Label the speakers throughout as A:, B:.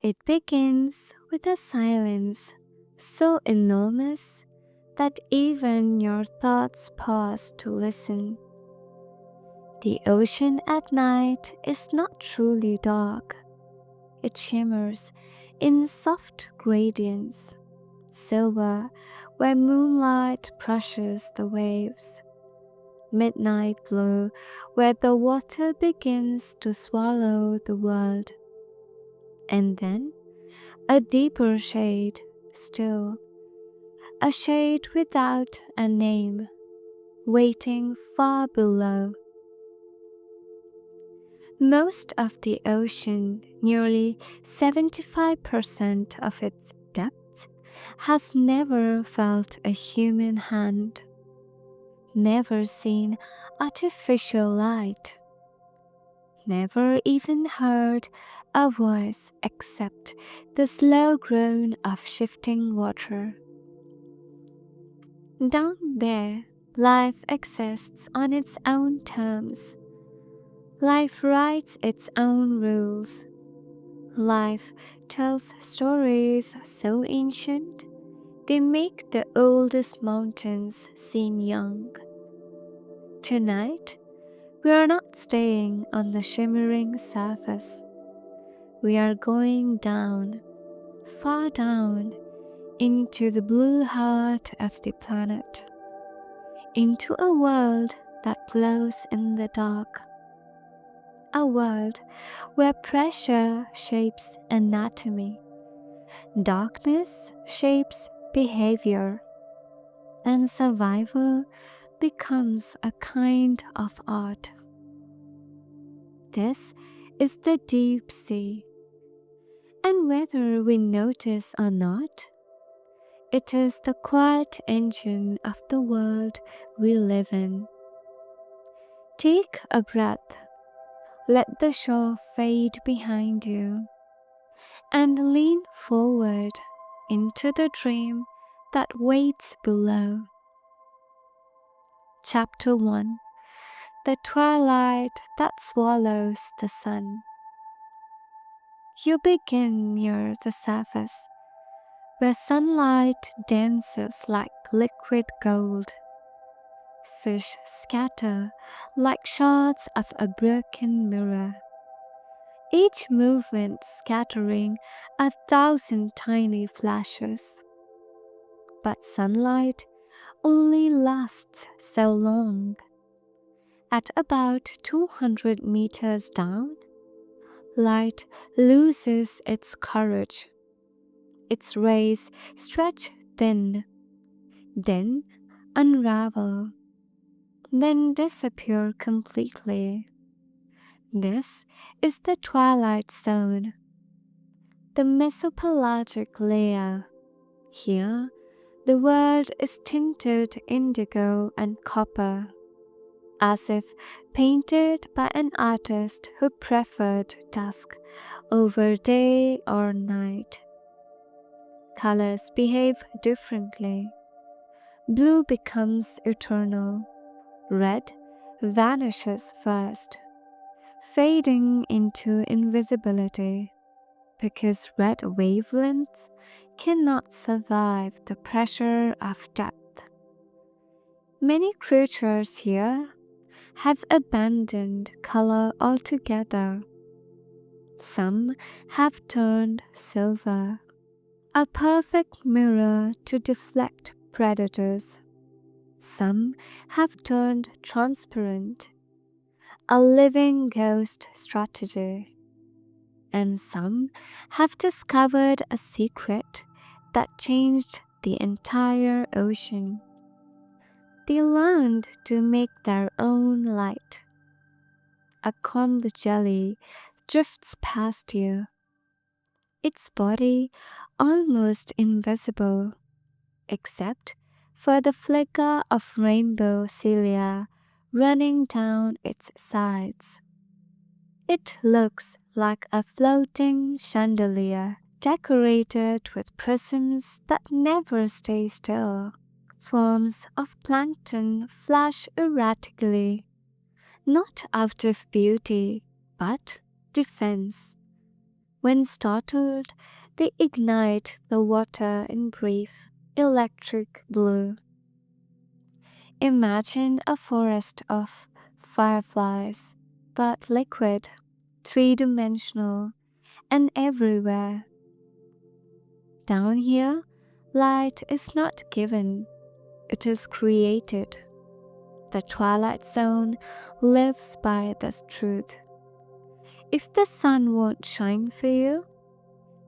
A: It begins with a silence so enormous that even your thoughts pause to listen. The ocean at night is not truly dark. It shimmers in soft gradients, silver where moonlight brushes the waves, midnight blue where the water begins to swallow the world, and then a deeper shade still, a shade without a name, waiting far below. Most of the ocean, nearly 75% of its depth, has never felt a human hand, never seen artificial light, never even heard a voice except the slow groan of shifting water. Down there, life exists on its own terms. Life writes its own rules. Life tells stories so ancient they make the oldest mountains seem young. Tonight, we are not staying on the shimmering surface. We are going down, far down, into the blue heart of the planet, into a world that glows in the dark. A world where pressure shapes anatomy, darkness shapes behavior, and survival becomes a kind of art. This is the deep sea, and whether we notice or not, it is the quiet engine of the world we live in. Take a breath, let the shore fade behind you, and lean forward into the dream that waits below. Chapter 1: The Twilight That Swallows the Sun. You begin near the surface, where sunlight dances like liquid gold. Fish scatter like shards of a broken mirror, each movement scattering 1,000 tiny flashes. But sunlight only lasts so long. At about 200 meters down, light loses its courage. Its rays stretch thin, then unravel, then disappear completely. This is the twilight zone, the mesopelagic layer. Here, the world is tinted indigo and copper, as if painted by an artist who preferred dusk over day or night. Colors behave differently. Blue becomes eternal. Red vanishes first, fading into invisibility, because red wavelengths cannot survive the pressure of depth. Many creatures here have abandoned color altogether. Some have turned silver, a perfect mirror to deflect predators. Some have turned transparent, a living ghost strategy. And some have discovered a secret that changed the entire ocean. They learned to make their own light. A comb jelly drifts past you, its body almost invisible, except for the flicker of rainbow cilia running down its sides. It looks like a floating chandelier decorated with prisms that never stay still. Swarms of plankton flash erratically, not out of beauty, but defense. When startled, they ignite the water in brief, electric blue. Imagine a forest of fireflies, but liquid, three-dimensional, and everywhere. Down here, light is not given, it is created. The twilight zone lives by this truth. If the sun won't shine for you,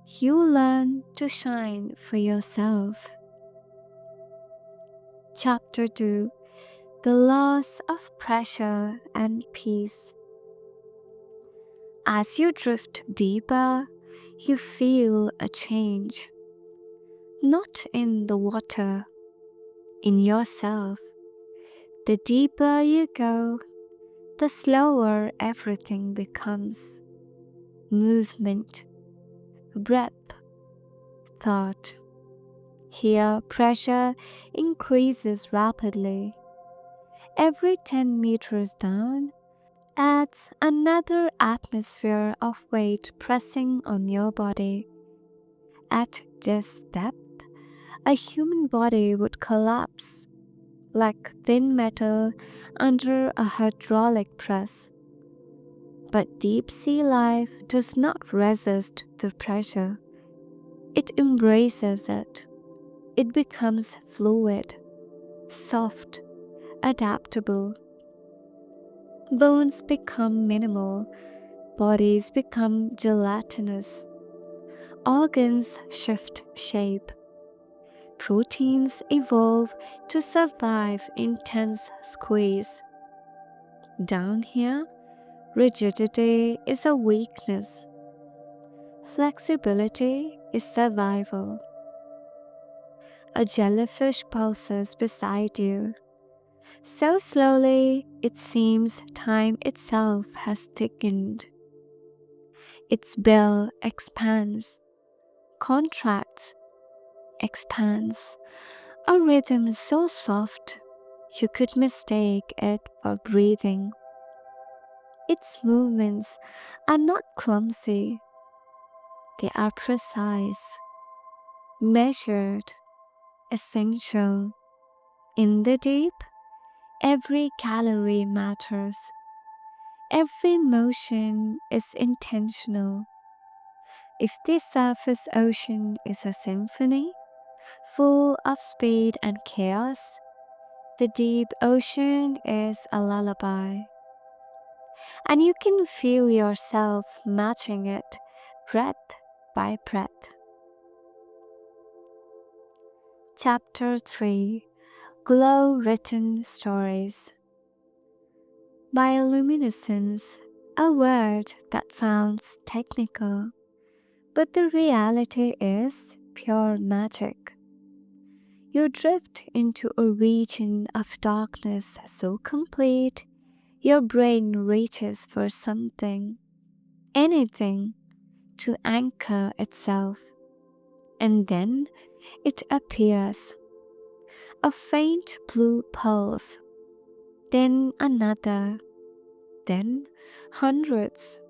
A: you learn to shine for yourself. Chapter 2: The Loss of Pressure and Peace. As you drift deeper, you feel a change. Not in the water, in yourself. The deeper you go, the slower everything becomes. Movement, breath, thought. Here, pressure increases rapidly. Every 10 meters down adds another atmosphere of weight pressing on your body. At this depth, a human body would collapse like thin metal under a hydraulic press. But deep sea life does not resist the pressure. It embraces it. It becomes fluid, soft, adaptable. Bones become minimal, bodies become gelatinous, organs shift shape. Proteins evolve to survive intense squeeze. Down here, rigidity is a weakness. Flexibility is survival. A jellyfish pulses beside you. So slowly, it seems time itself has thickened. Its bill expands, contracts, expands, a rhythm so soft you could mistake it for breathing. Its movements are not clumsy, they are precise, measured, essential. In the deep, every calorie matters. Every motion is intentional. If the surface ocean is a symphony, full of speed and chaos, the deep ocean is a lullaby. And you can feel yourself matching it, breath by breath. Chapter 3: Glow Written Stories. Bioluminescence, a word that sounds technical, but the reality is pure magic. You drift into a region of darkness so complete, your brain reaches for something, anything, to anchor itself. And then it appears, a faint blue pulse, then another, then hundreds.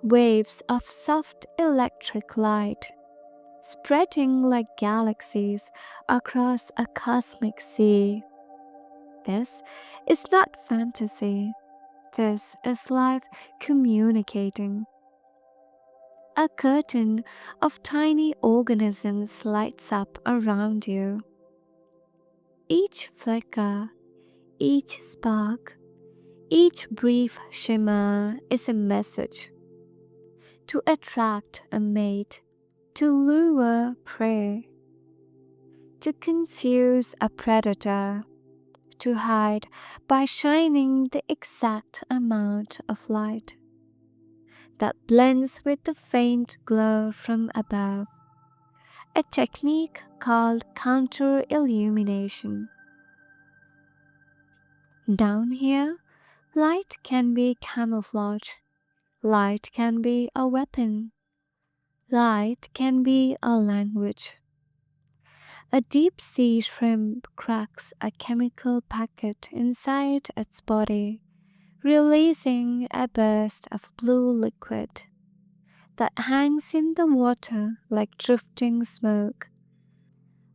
A: Waves of soft electric light, spreading like galaxies across a cosmic sea. This is not fantasy. This is life communicating. A curtain of tiny organisms lights up around you. Each flicker, each spark, each brief shimmer is a message. To attract a mate, to lure prey, to confuse a predator, to hide by shining the exact amount of light that blends with the faint glow from above, a technique called counter-illumination. Down here, light can be camouflage, light can be a weapon, light can be a language. A deep-sea shrimp cracks a chemical packet inside its body, releasing a burst of blue liquid. that hangs in the water like drifting smoke.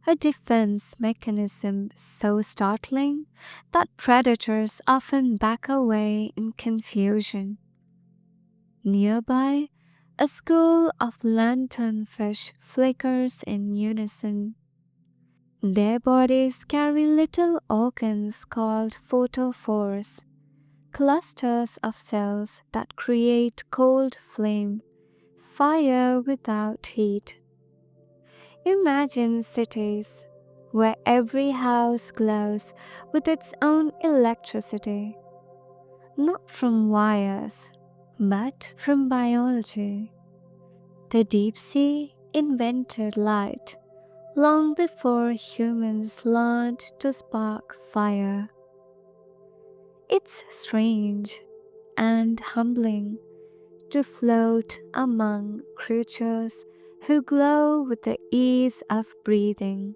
A: A defense mechanism so startling that predators often back away in confusion. Nearby, a school of lanternfish flickers in unison. Their bodies carry little organs called photophores, clusters of cells that create cold flame, fire without heat. Imagine cities where every house glows with its own electricity, not from wires, but from biology. The deep sea invented light long before humans learned to spark fire. It's strange and humbling to float among creatures who glow with the ease of breathing.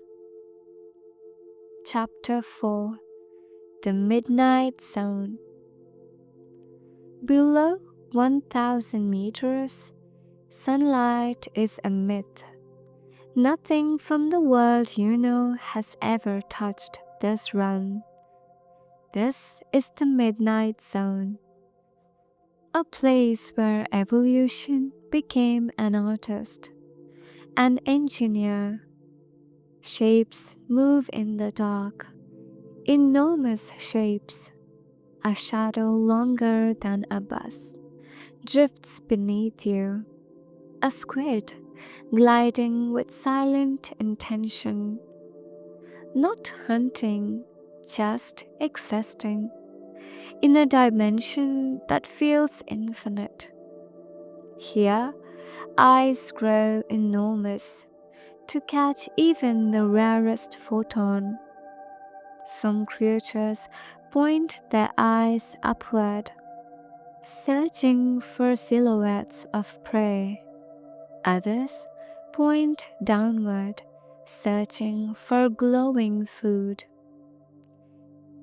A: Chapter 4: The Midnight Zone. Below 1,000 meters, sunlight is a myth. Nothing from the world you know has ever touched this realm. This is the Midnight Zone, a place where evolution became an artist, an engineer. Shapes move in the dark, enormous shapes. A shadow longer than a bus drifts beneath you. A squid gliding with silent intention, not hunting, just existing in a dimension that feels infinite. Here, eyes grow enormous to catch even the rarest photon. Some creatures point their eyes upward, searching for silhouettes of prey. Others point downward, searching for glowing food.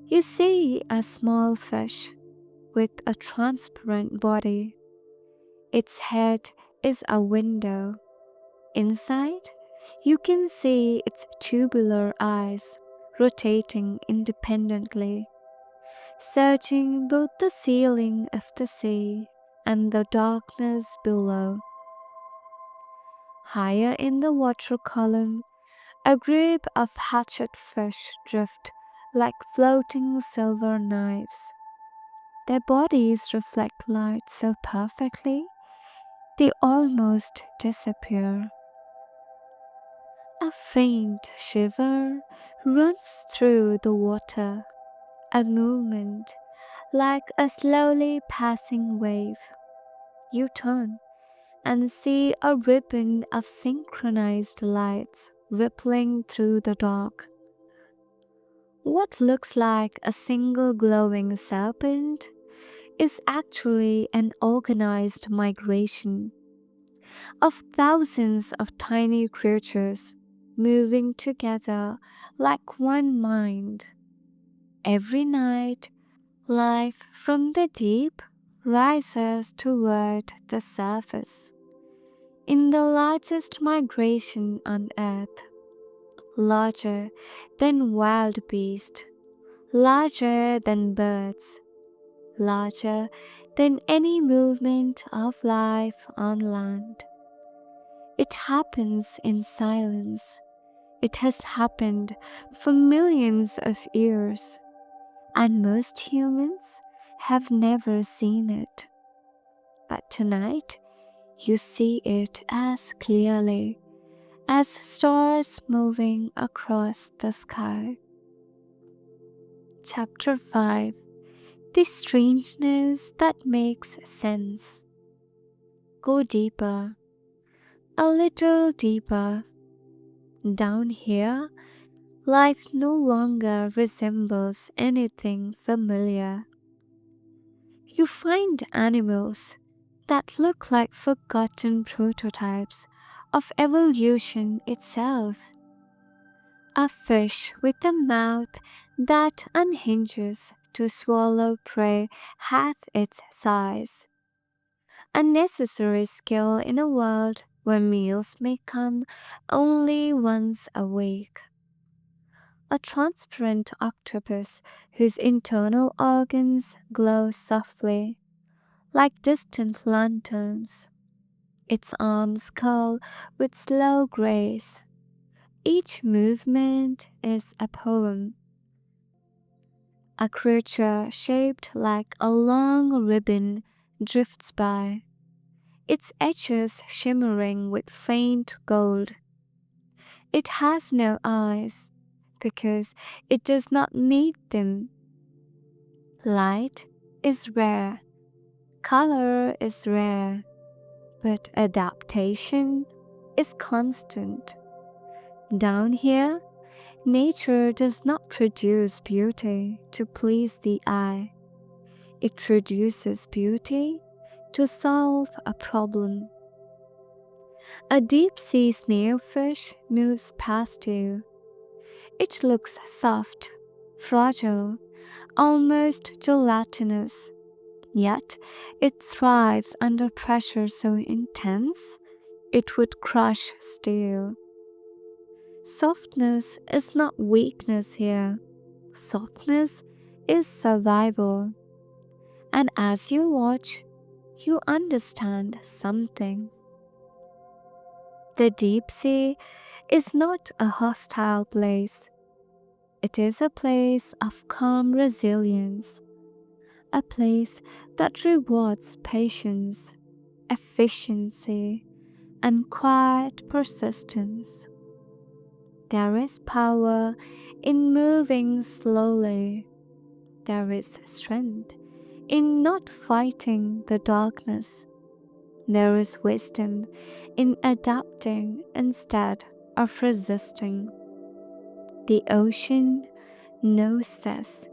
A: You see a small fish with a transparent body. Its head is a window. Inside, you can see its tubular eyes rotating independently, searching both the ceiling of the sea and the darkness below. Higher in the water column, a group of hatchet fish drift like floating silver knives. Their bodies reflect light so perfectly they almost disappear. A faint shiver runs through the water, a movement like a slowly passing wave. You turn and see a ribbon of synchronized lights rippling through the dark. What looks like a single glowing serpent is actually an organized migration of thousands of tiny creatures moving together like one mind. Every night, life from the deep rises toward the surface. In the largest migration on earth, larger than wild beasts, larger than birds, larger than any movement of life on land. It happens in silence. It has happened for millions of years, and most humans have never seen it. But tonight, you see it as clearly as stars moving across the sky. Chapter 5: The Strangeness That Makes Sense. Go deeper, a little deeper. Down here, life no longer resembles anything familiar. You find animals that look like forgotten prototypes of evolution itself. A fish with a mouth that unhinges to swallow prey half its size. a necessary skill in a world where meals may come only once a week. A transparent octopus whose internal organs glow softly like distant lanterns. Its arms curl with slow grace. Each movement is a poem. A creature shaped like a long ribbon drifts by, its edges shimmering with faint gold. It has no eyes because it does not need them. Light is rare, color is rare, but adaptation is constant. Down here, nature does not produce beauty to please the eye. It produces beauty to solve a problem. A deep-sea snailfish moves past you. It looks soft, fragile, almost gelatinous. Yet it thrives under pressure so intense it would crush steel. Softness is not weakness here. Softness is survival. And as you watch, you understand something. The deep sea is not a hostile place. It is a place of calm resilience, a place that rewards patience, efficiency, and quiet persistence. There is power in moving slowly. There is strength in not fighting the darkness. There is wisdom in adapting instead of resisting. The ocean knows this.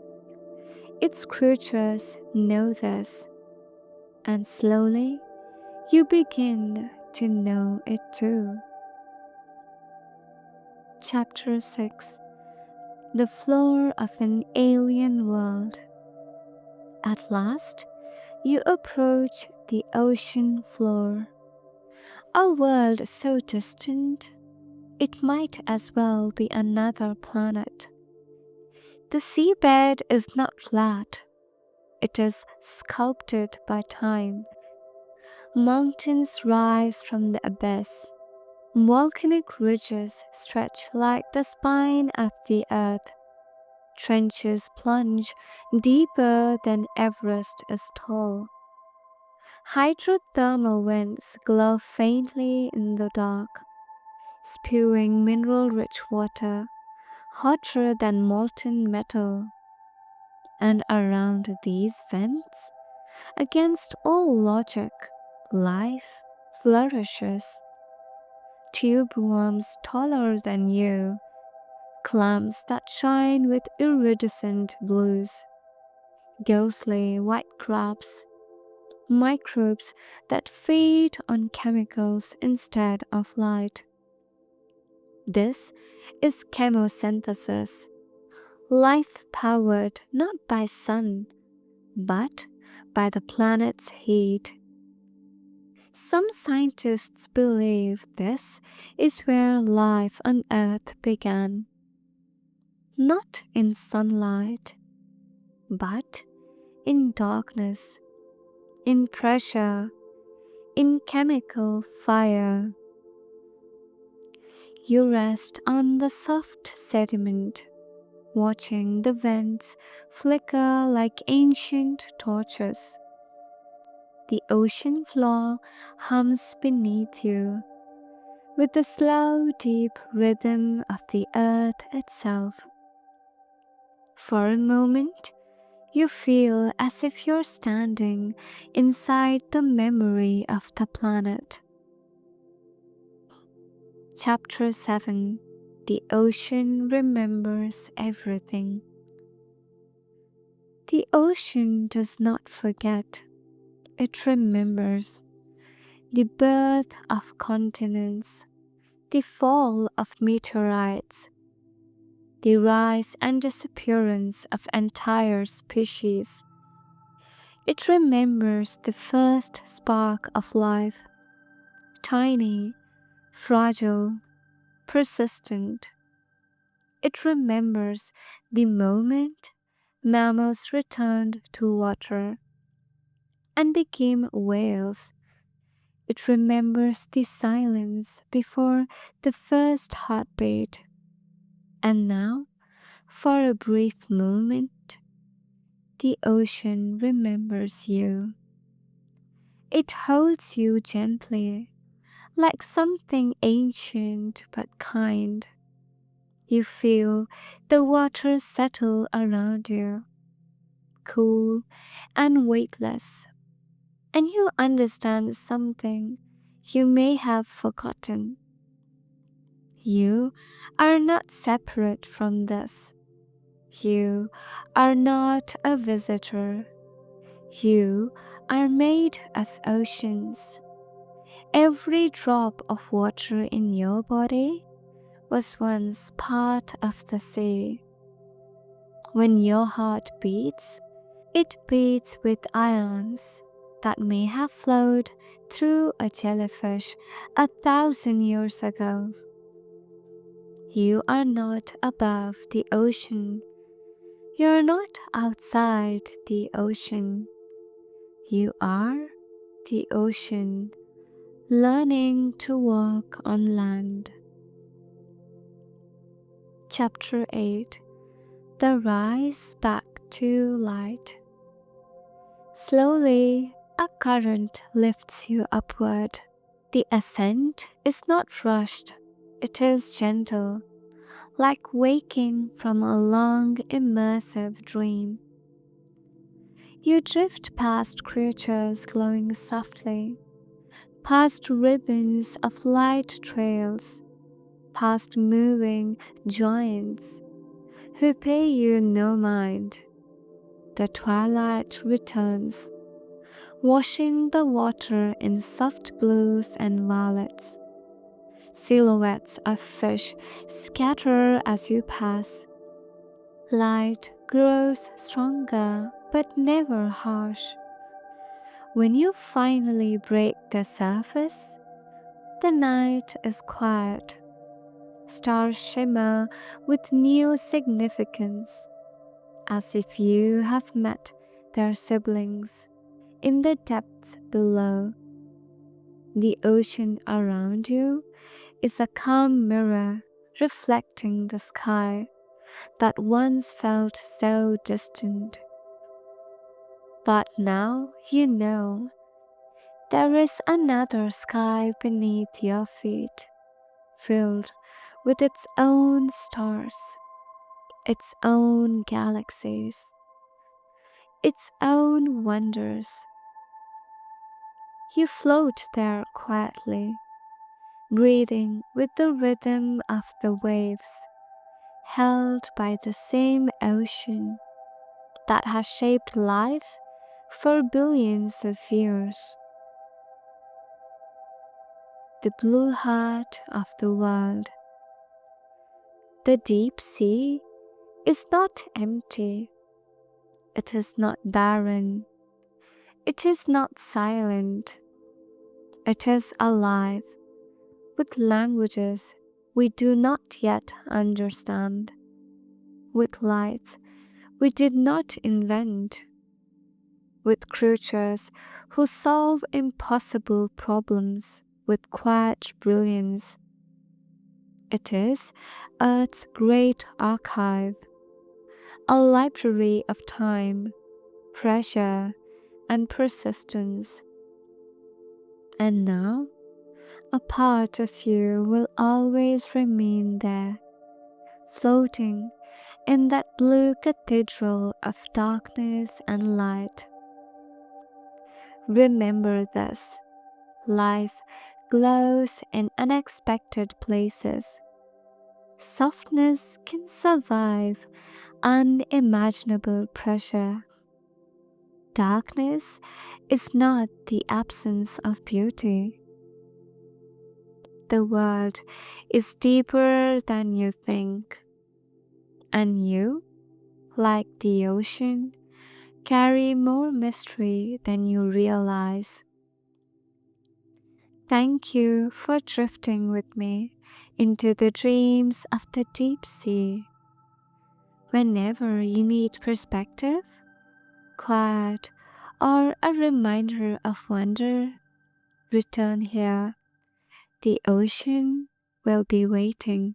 A: Its creatures know this. And slowly you begin to know it too. Chapter 6. The Floor of an Alien World. At last, you approach the ocean floor. A world so distant, it might as well be another planet. The seabed is not flat, it is sculpted by time. Mountains rise from the abyss. Volcanic ridges stretch like the spine of the earth. Trenches plunge deeper than Everest is tall. Hydrothermal vents glow faintly in the dark, spewing mineral-rich water, hotter than molten metal. And around these vents, against all logic, life flourishes. Tube worms taller than you, clams that shine with iridescent blues, ghostly white crabs, microbes that feed on chemicals instead of light. This is chemosynthesis, life powered not by sun, but by the planet's heat. Some scientists believe this is where life on Earth began, not in sunlight, but in darkness, in pressure, in chemical fire. You rest on the soft sediment, watching the vents flicker like ancient torches. The ocean floor hums beneath you, with the slow, deep rhythm of the earth itself. For a moment, you feel as if you're standing inside the memory of the planet. Chapter 7. The Ocean Remembers Everything. The ocean does not forget, it remembers the birth of continents, the fall of meteorites, the rise and disappearance of entire species. It remembers the first spark of life, tiny, fragile, persistent. It remembers the moment mammals returned to water and became whales. It remembers the silence before the first heartbeat. And now, for a brief moment, the ocean remembers you. It holds you gently, like something ancient but kind. You feel the water settle around you, cool and weightless, and you understand something you may have forgotten. You are not separate from this. You are not a visitor. You are made of oceans. Every drop of water in your body was once part of the sea. When your heart beats, it beats with ions that may have flowed through a jellyfish 1,000 years ago. You are not above the ocean. You are not outside the ocean. You are the ocean, learning to walk on land. Chapter 8. The Rise Back to Light. Slowly, a current lifts you upward. The ascent is not rushed, it is gentle, like waking from a long, immersive dream. You drift past creatures glowing softly, past ribbons of light trails, past moving giants who pay you no mind. The twilight returns, washing the water in soft blues and violets. Silhouettes of fish scatter as you pass. Light grows stronger but never harsh. When you finally break the surface, the night is quiet. Stars shimmer with new significance, as if you have met their siblings in the depths below. The ocean around you is a calm mirror reflecting the sky that once felt so distant. But now you know there is another sky beneath your feet, filled with its own stars, its own galaxies, its own wonders. You float there quietly, breathing with the rhythm of the waves, held by the same ocean that has shaped life for billions of years. The blue heart of the world. The deep sea is not empty. It is not barren. It is not silent. It is alive with languages we do not yet understand, with lights we did not invent, with creatures who solve impossible problems with quiet brilliance. It is Earth's great archive, a library of time, pressure, and persistence. And now, a part of you will always remain there, floating in that blue cathedral of darkness and light. Remember this: life glows in unexpected places. Softness can survive unimaginable pressure. Darkness is not the absence of beauty. The world is deeper than you think, and you, like the ocean, carry more mystery than you realize. Thank you for drifting with me into the dreams of the deep sea. Whenever you need perspective, quiet, or a reminder of wonder, return here. The ocean will be waiting.